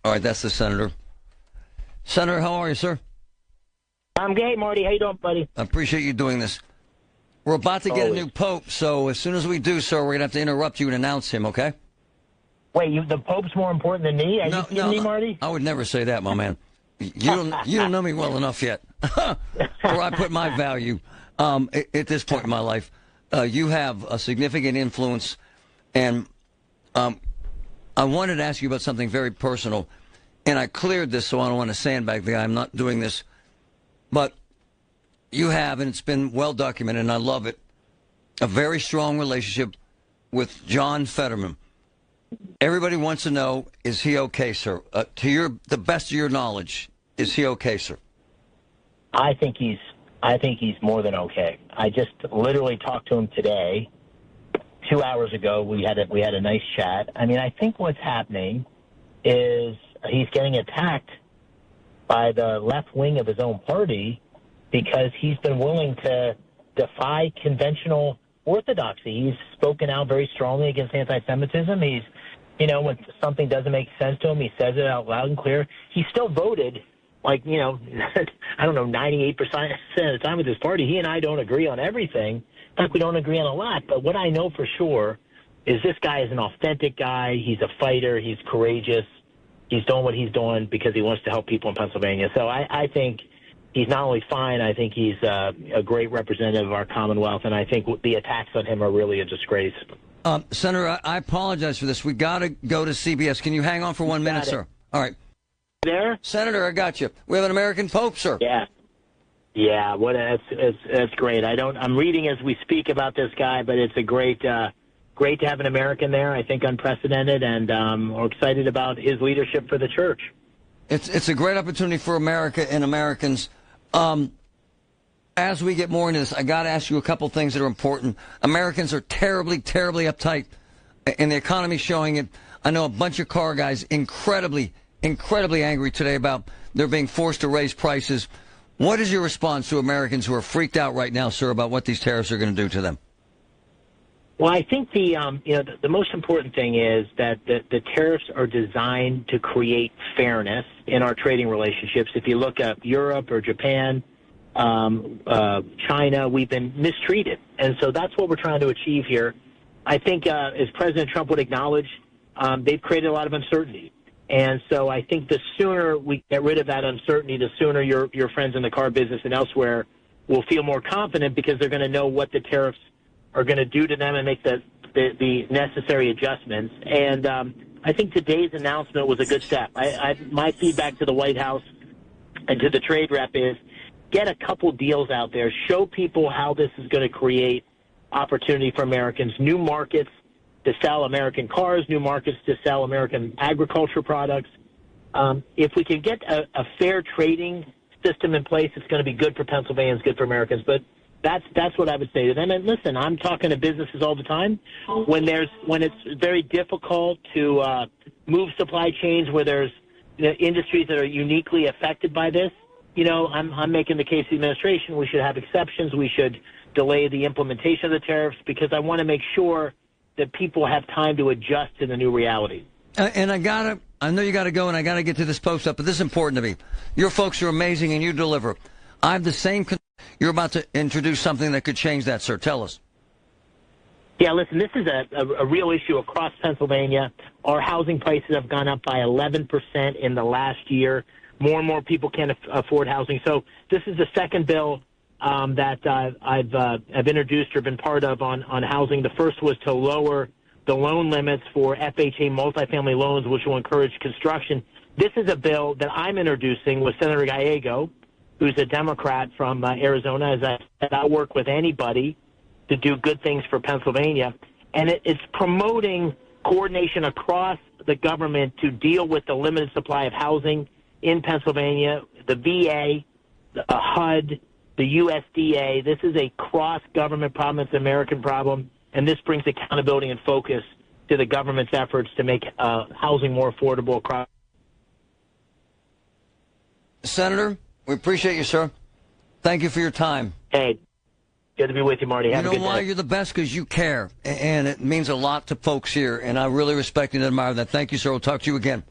All right, that's the senator. Senator, how are you, sir? I'm great, Marty. How you doing, buddy? I appreciate you doing this. We're about to get a new pope, so as soon as we do, sir, we're going to have to interrupt you and announce him, okay? Wait, the Pope's more important than me? Are you kidding me, Marty? I would never say that, my man. You don't know me well enough yet. Where I put my value at this point in my life. You have a significant influence, and I wanted to ask you about something very personal, and I cleared this so I don't want to sandbag the guy. I'm not doing this. But you have, and it's been well documented, and I love it, a very strong relationship with John Fetterman. Everybody wants to know, is he okay, sir? To the best of your knowledge, is he okay, sir? I think he's more than okay. I just literally talked to him today. 2 hours ago, we had a nice chat. I mean, I think what's happening is he's getting attacked by the left wing of his own party because he's been willing to defy conventional orthodoxy. He's spoken out very strongly against anti-Semitism. He's, when something doesn't make sense to him, he says it out loud and clear. He still voted, I don't know, 98% of the time with his party. He and I don't agree on everything. In fact, we don't agree on a lot. But what I know for sure is this guy is an authentic guy. He's a fighter. He's courageous. He's doing what he's doing because he wants to help people in Pennsylvania. So I think he's not only fine, I think he's a great representative of our Commonwealth, and I think the attacks on him are really a disgrace. Senator, I apologize for this. We got to go to CBS. Can you hang on for 1 minute, sir? All right. There? Senator, I got you. We have an American Pope, sir. Yeah. Yeah, that's great. I'm reading as we speak about this guy, but it's a great to have an American there. I think unprecedented, and we're excited about his leadership for the church. It's a great opportunity for America and Americans. As we get more into this, I got to ask you a couple things that are important. Americans are terribly, terribly uptight, and the economy's showing it. I know a bunch of car guys incredibly angry today about they're being forced to raise prices. What is your response to Americans who are freaked out right now, sir, about what these tariffs are going to do to them? Well, I think the most important thing is that the tariffs are designed to create fairness in our trading relationships. If you look at Europe or Japan, China, we've been mistreated. And so that's what we're trying to achieve here. I think, as President Trump would acknowledge, they've created a lot of uncertainty. And so I think the sooner we get rid of that uncertainty, the sooner your friends in the car business and elsewhere will feel more confident because they're going to know what the tariffs are going to do to them and make the necessary adjustments. And I think today's announcement was a good step. My feedback to the White House and to the trade rep is get a couple deals out there, show people how this is going to create opportunity for Americans, new markets to sell American cars, new markets to sell American agriculture products. If we can get a fair trading system in place, it's going to be good for Pennsylvanians, good for Americans. But that's what I would say to them. And listen, I'm talking to businesses all the time. When it's very difficult to move supply chains, where there's industries that are uniquely affected by this, I'm making the case to the administration we should have exceptions. We should delay the implementation of the tariffs because I want to make sure that people have time to adjust to the new reality. And I know you got to go, and I got to get to this post up, but this is important to me. Your folks are amazing, and you deliver. I have the same. You're about to introduce something that could change that, sir. Tell us. Yeah, listen, this is a real issue across Pennsylvania. Our housing prices have gone up by 11% in the last year. More and more people can't afford housing. So this is the second bill that I've introduced or been part of on housing. The first was to lower the loan limits for FHA multifamily loans, which will encourage construction. This is a bill that I'm introducing with Senator Gallego, who's a Democrat from Arizona. As I said, I work with anybody to do good things for Pennsylvania. And it's promoting coordination across the government to deal with the limited supply of housing in Pennsylvania, the VA, the HUD, the USDA. This is a cross-government problem. It's an American problem. And this brings accountability and focus to the government's efforts to make housing more affordable across. Senator, we appreciate you, sir. Thank you for your time. Hey, good to be with you, Marty. Have a good day. You know why you're the best? Because you care. And it means a lot to folks here. And I really respect and admire that. Thank you, sir. We'll talk to you again.